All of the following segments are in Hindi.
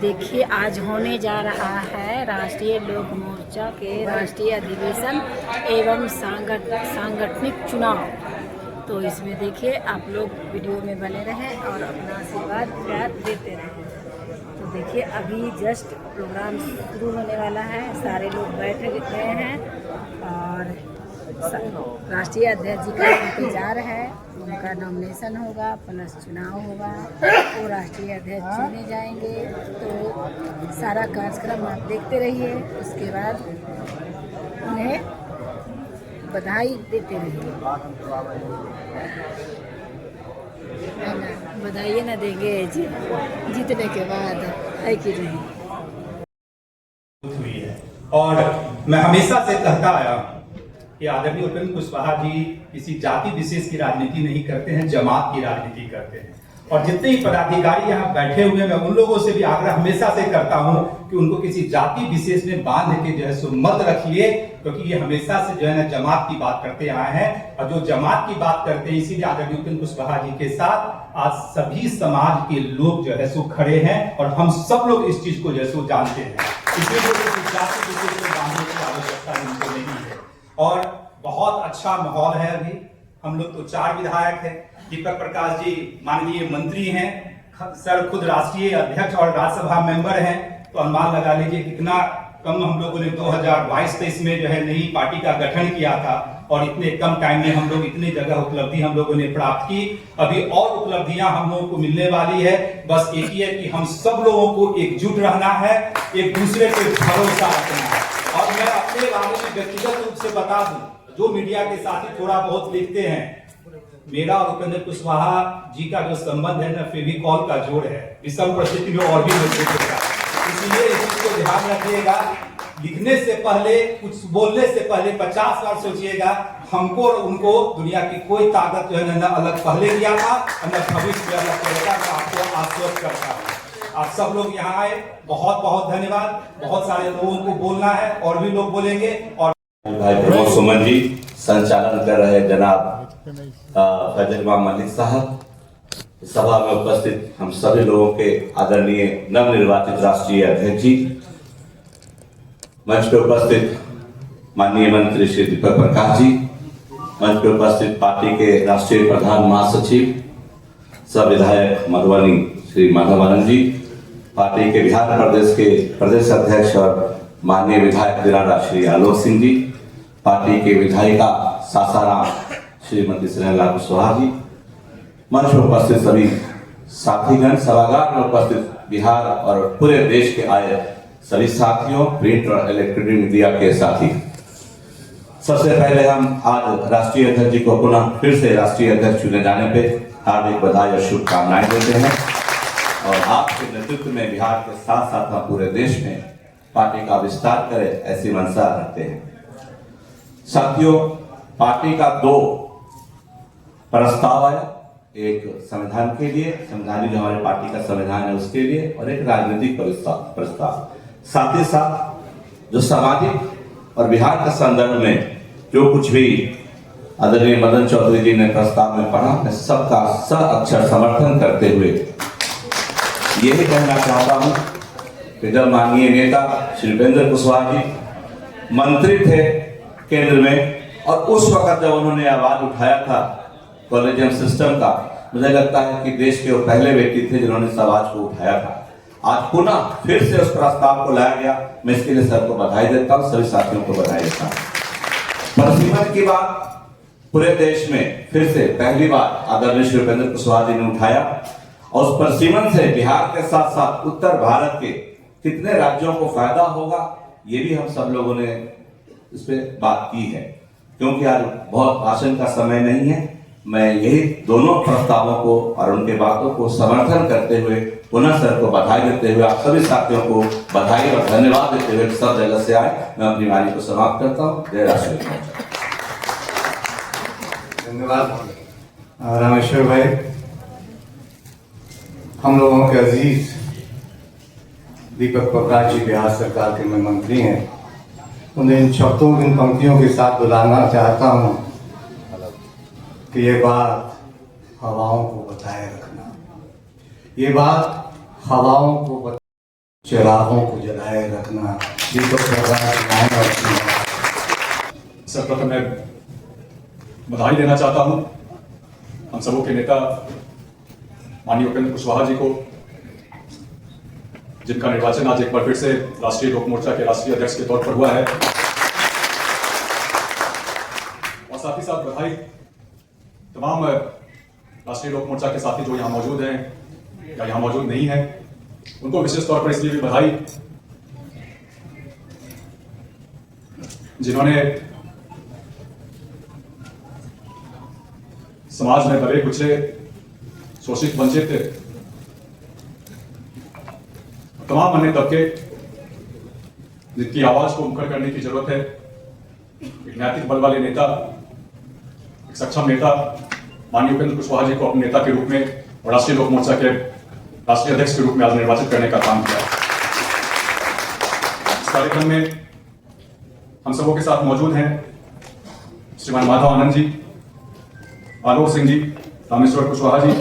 देखिए आज होने जा रहा है राष्ट्रीय लोक मोर्चा के राष्ट्रीय अधिवेशन एवं सांगठनिक चुनाव। तो इसमें देखिए आप लोग वीडियो में बने रहें और अपना आशीर्वाद प्यार देते रहें। तो देखिए अभी जस्ट प्रोग्राम शुरू होने वाला है, सारे लोग बैठ गए हैं और राष्ट्रीय अध्यक्ष जी का इंतजार है। उनका नॉमिनेशन होगा प्लस चुनाव होगा, वो राष्ट्रीय अध्यक्ष चुने जाएंगे। तो सारा कार्यक्रम आप देखते रहिए, उसके बाद उन्हें बधाई देते रहिए। है ना, बधाई ना देंगे जीतने के बाद, है कि नहीं। और मैं हमेशा से कहता आया हूं कि आदरणीय उपेंद्र कुशवाहा जी किसी जाति विशेष की राजनीति नहीं करते हैं, जमात की राजनीति करते हैं। और जितने ही पदाधिकारी यहाँ बैठे हुए हैं, मैं उन लोगों से भी आग्रह हमेशा से करता हूं कि उनको किसी जाति विशेष में बांध के जो है सो मत रखिए, क्योंकि ये हमेशा से जो है ना जमात की बात करते आए हैं। और जो जमात की बात करते हैं, इसीलिए आदरणीय उपेंद्र कुशवाहा जी के साथ आज सभी समाज के लोग जो है सो खड़े हैं और हम सब लोग इस चीज को जो है सो जानते हैं। इसलिए जाति विशेष में बांधने की आवश्यकता इनको नहीं है। और बहुत अच्छा माहौल है। अभी हम लोग तो 4 विधायक हैं, दीपक प्रकाश जी माननीय मंत्री हैं, सर खुद राष्ट्रीय अध्यक्ष और राज्यसभा मेंबर हैं। तो अनुमान लगा लीजिए कितना कम हम लोगों ने 2022-23 में जो है नई पार्टी का गठन किया था और इतने कम टाइम में हम लोग इतने जगह उपलब्धि हम लोगों ने प्राप्त की। अभी और उपलब्धियां हम लोगों को मिलने वाली है। बस एक ही है कि हम सब लोगों को एकजुट रहना है, एक दूसरे पे भरोसा रखना है। और मैं अपने बारे में व्यक्तिगत रूप से बता दूं, जो मीडिया के साथी थोड़ा बहुत लिखते हैं, मेरा और उपेंद्र कुशवाहा जी का जो संबंध है ना फेविकॉल का जोड़ है, विषम परिस्थिति में और भी मजबूत होगा। इसलिए इस चीज को ध्यान रखिएगा, लिखने से पहले, कुछ बोलने से पहले 50 बार सोचिएगा। हमको और उनको दुनिया की कोई ताकत जो है ना अलग पहले किया था और न भविष्य में अलग करेगा। मैं आपको आश्वस्त करता हूँ। आप सब लोग यहाँ आए, बहुत बहुत धन्यवाद। बहुत सारे लोगों को बोलना है और भी लोग बोलेंगे। और भाई प्रमोद सुमन जी संचालन कर रहे जनाब फैजल मलिक साहब, सभा में उपस्थित हम सभी लोगों के आदरणीय नवनिर्वाचित राष्ट्रीय अध्यक्ष जी, मंच पर उपस्थित माननीय मंत्री श्री दीपक प्रकाश जी, मंच पर उपस्थित पार्टी के राष्ट्रीय प्रधान महासचिव, सब विधायक मधुबनी श्री माधव आनंद जी, पार्टी के बिहार प्रदेश के प्रदेश अध्यक्ष और माननीय विधायक दिनारा श्री आलोक सिंह जी, पार्टी के विधायिका सासाराम श्रीमती स्नेहला कुशवाहा जी, मंच पर उपस्थित सभी साथीगण, सभागार में उपस्थित बिहार और पूरे देश के आए सभी साथियों, प्रिंट और इलेक्ट्रॉनिक मीडिया के साथी। सबसे पहले हम आज राष्ट्रीय अध्यक्ष जी को पुनः फिर से राष्ट्रीय अध्यक्ष चुने जाने पे हार्दिक बधाई और शुभकामनाएं देते हैं और आपके नेतृत्व में बिहार के साथ साथ हम पूरे देश में पार्टी का विस्तार करे ऐसी मंशा रखते हैं। साथियों, पार्टी का 2 प्रस्ताव है, एक संविधान के लिए, संवैधानिक जो हमारी पार्टी का संविधान है उसके लिए, और एक राजनीतिक प्रस्ताव। साथ ही साथ जो सामाजिक और बिहार के संदर्भ में जो कुछ भी आदरणीय मदन चौधरी जी ने प्रस्ताव में पढ़ा, मैं सबका अक्षर समर्थन करते हुए यही कहना चाहता हूं कि जब माननीय नेता श्री उपेंद्र कुशवाहा जी मंत्री थे केंद्र में और उस वक्त जब उन्होंने आवाज उठाया था कॉलेजियम सिस्टम का, मुझे लगता है कि देश के वो पहले व्यक्ति थे जिन्होंने इस आवाज को उठाया था। आज पुनः फिर से उस प्रस्ताव को लाया गया, मैं इसके लिए सर को बधाई देता हूँ, सभी साथियों को बधाई देता हूँ। परसीमन की बात पूरे देश में फिर से पहली बार आदरणीय श्री उपेंद्र कुशवाहा जी ने उठाया और उस परसीमन से बिहार के साथ साथ उत्तर भारत के कितने राज्यों को फायदा होगा, ये भी हम सब लोगों ने इस पे बात की है। क्योंकि आज बहुत भाषण का समय नहीं है, मैं यही दोनों प्रस्तावों को और उनके बातों को समर्थन करते हुए पुनः सर को बधाई देते हुए आप सभी साथियों को बधाई और धन्यवाद देते हुए सब जगह से आए, मैं अपनी वाणी को समाप्त करता हूँ। जय राष्ट्र। धन्यवाद रामेश्वर भाई। हम लोगों के अजीज दीपक प्रकाश जी बिहार सरकार के में मंत्री हैं, उन्हें इन शब्दों, इन पंक्तियों के साथ बुलाना चाहता हूं कि ये बात हवाओं को बताए रखना, ये बात हवाओं को चिरागों को जलाए रखना, ये तो प्रोग्राम और सर्वप्रथम मैं बधाई देना चाहता हूं हम सबों के नेता माननीय उपेंद्र कुशवाहा जी को, जिनका निर्वाचन आज एक बार फिर से राष्ट्रीय लोक मोर्चा के राष्ट्रीय अध्यक्ष के तौर पर हुआ है। और साथ ही साथ बधाई तमाम राष्ट्रीय लोक मोर्चा के साथी जो यहाँ मौजूद हैं या यहाँ मौजूद नहीं है, उनको विशेष तौर पर इसलिए भी बधाई जिन्होंने समाज में दबे कुचले, शोषित, वंचित तमाम अन्य तबके जिनकी आवाज को मुखर करने की जरूरत है, एक नैतिक बल वाले नेता, एक सक्षम नेता माननीय उपेंद्र कुशवाहा जी को अपने नेता के रूप में और राष्ट्रीय लोक मोर्चा के राष्ट्रीय अध्यक्ष के रूप में आज निर्वाचित करने का काम किया। इस कार्यक्रम में हम सबों के साथ मौजूद हैं श्रीमान माधव आनंद जी, आलोक सिंह जी, रामेश्वर कुशवाहा जी,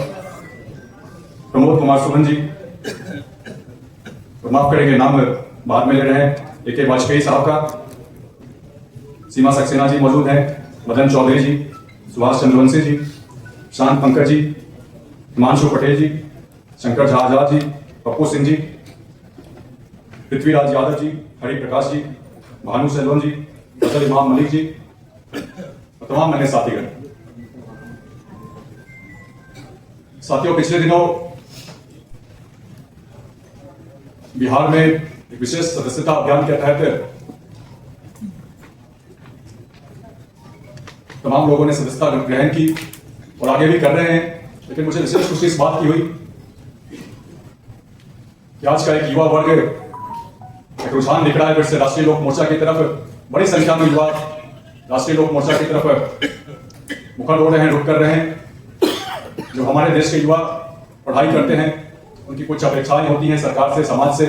प्रमोद कुमार सुमन जी, तो माफ करेंगे नाम बाद में ले रहे हैं, AK वाजपेयी साहब का, सीमा सक्सेना जी मौजूद हैं, मदन चौधरी जी, सुभाष चंद्रवंशी जी, शांत पंकज जी, हिमांशु पटेल जी, शंकर झा आजाद जी, पप्पू सिंह जी, पृथ्वीराज यादव जी, हरि प्रकाश जी, भानु सेलवन जी, फजल इमाम मलिक जी और तमाम अन्य साथीगण। साथियों, पिछले दिनों बिहार में एक विशेष सदस्यता अभियान के तहत तमाम लोगों ने सदस्यता ग्रहण की और आगे भी कर रहे हैं, लेकिन मुझे विशेष खुशी इस बात की हुई कि आज का एक युवा वर्ग एक रुझान दिख रहा है फिर से राष्ट्रीय लोक मोर्चा की तरफ। बड़ी संख्या में युवा राष्ट्रीय लोक मोर्चा की तरफ मुखर हो रहे हैं, रुख कर रहे हैं। जो हमारे देश के युवा पढ़ाई करते हैं, उनकी कुछ अपेक्षाएं होती हैं सरकार से, समाज से।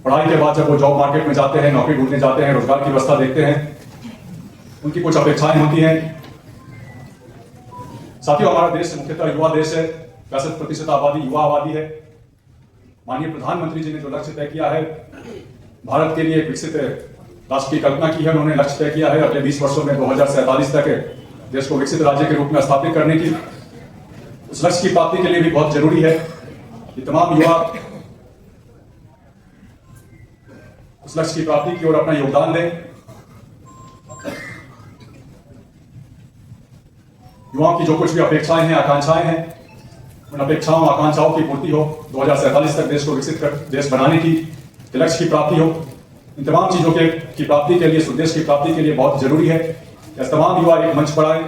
पढ़ाई के बाद जब वो जॉब मार्केट में जाते हैं, नौकरी ढूंढने जाते हैं, रोजगार की व्यवस्था देखते हैं, उनकी कुछ अपेक्षाएं होती हैं। साथियों, हमारा देश मुख्यतः युवा देश है, 65% आबादी युवा आबादी है। माननीय प्रधानमंत्री जी ने जो लक्ष्य तय किया है, भारत के लिए एक विकसित राष्ट्र की कल्पना की है, उन्होंने लक्ष्य तय किया है अगले 20 वर्षों में 2047 तक देश को विकसित राज्य के रूप में स्थापित करने की। उस लक्ष्य की प्राप्ति के लिए भी बहुत जरूरी है कि तमाम युवा उस लक्ष्य की प्राप्ति की ओर अपना योगदान दें। युवाओं की जो कुछ भी अपेक्षाएं हैं, आकांक्षाएं हैं, उन अपेक्षाओं आकांक्षाओं की पूर्ति हो, 2047 तक देश को विकसित कर देश बनाने की लक्ष्य की प्राप्ति हो। इन तमाम चीजों की प्राप्ति के लिए, स्वदेश की प्राप्ति के लिए बहुत जरूरी है कि तमाम युवा एक मंच पर आए,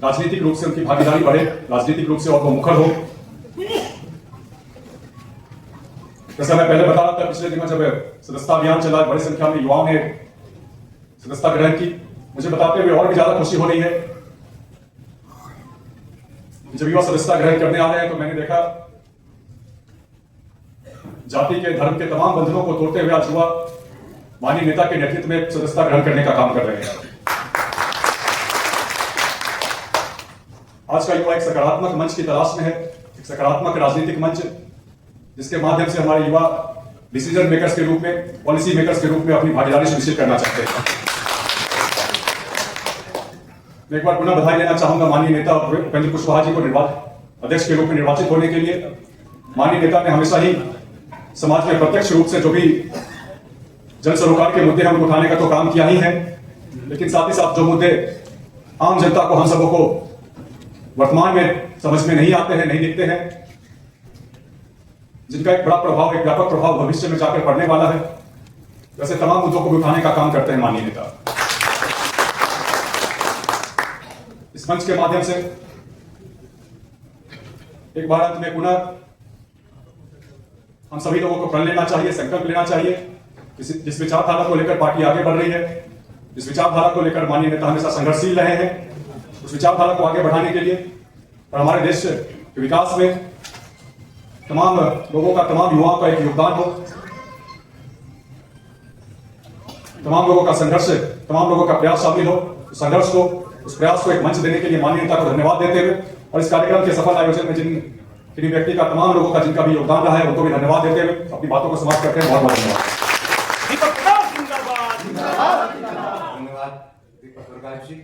राजनीतिक रूप से उनकी भागीदारी बढ़े, राजनीतिक रूप से और वो मुखर हो। जैसा मैं पहले बता रहा था, पिछले दिनों जब सदस्यता अभियान चला, बड़ी संख्या में युवाओं ने सदस्यता ग्रहण की। मुझे बताते हुए और भी ज्यादा खुशी हो रही है। जब युवा सदस्यता ग्रहण करने आ रहे हैं तो मैंने देखा जाति के, धर्म के तमाम बंधनों को तोड़ते हुए आज युवा माननीय नेता के नेतृत्व में सदस्यता ग्रहण करने का काम कर रहे हैं। आज का युवा एक सकारात्मक मंच की तलाश में है, एक सकारात्मक राजनीतिक मंच, जिसके माध्यम से हमारे युवा डिसीजन मेकर्स के रूप में, पॉलिसी मेकर्स के रूप में अपनी भागीदारी सुनिश्चित करना चाहते हैं। मैं एक बार पुनः बधाई देना चाहूंगा माननीय नेता उपेंद्र कुशवाहा जी को अध्यक्ष के रूप में निर्वाचित होने के लिए। माननीय नेता ने हमेशा ही समाज में प्रत्यक्ष रूप से जो भी जन सरोकार के मुद्दे हम उठाने का तो काम किया ही है, लेकिन साथ ही साथ जो मुद्दे आम जनता को, हम सबों को वर्तमान में समझ में नहीं आते हैं, नहीं दिखते हैं, जिनका एक बड़ा प्रभाव, एक व्यापक प्रभाव भविष्य में जाकर पड़ने वाला है, वैसे तमाम मुद्दों को उठाने का काम करते हैं माननीय नेता। इस मंच के माध्यम से एक बार अंत में पुनः हम सभी लोगों को प्रण लेना चाहिए, संकल्प लेना चाहिए। जिस विचारधारा को लेकर पार्टी आगे बढ़ रही है, जिस विचारधारा को लेकर माननीय नेता हमेशा संघर्षशील रहे हैं, उस विचारधारा को आगे बढ़ाने के लिए और हमारे देश के विकास में तमाम लोगों का, तमाम युवाओं का एक योगदान हो, तमाम लोगों का संघर्ष, तमाम लोगों का प्रयास शामिल हो। उस संघर्ष को, उस प्रयास को एक मंच देने के लिए माननीय नेता को धन्यवाद देते हुए और इस कार्यक्रम के सफल आयोजन में जिन श्री व्यक्ति का तमाम लोगों का जिनका भी योगदान रहा है उनको भी धन्यवाद देते हुए अपनी बातों को समाप्त करते हैं। बहुत बहुत धन्यवाद। दीपक प्रकाश जिंदाबाद। धन्यवाद दीपक प्रकाश जी।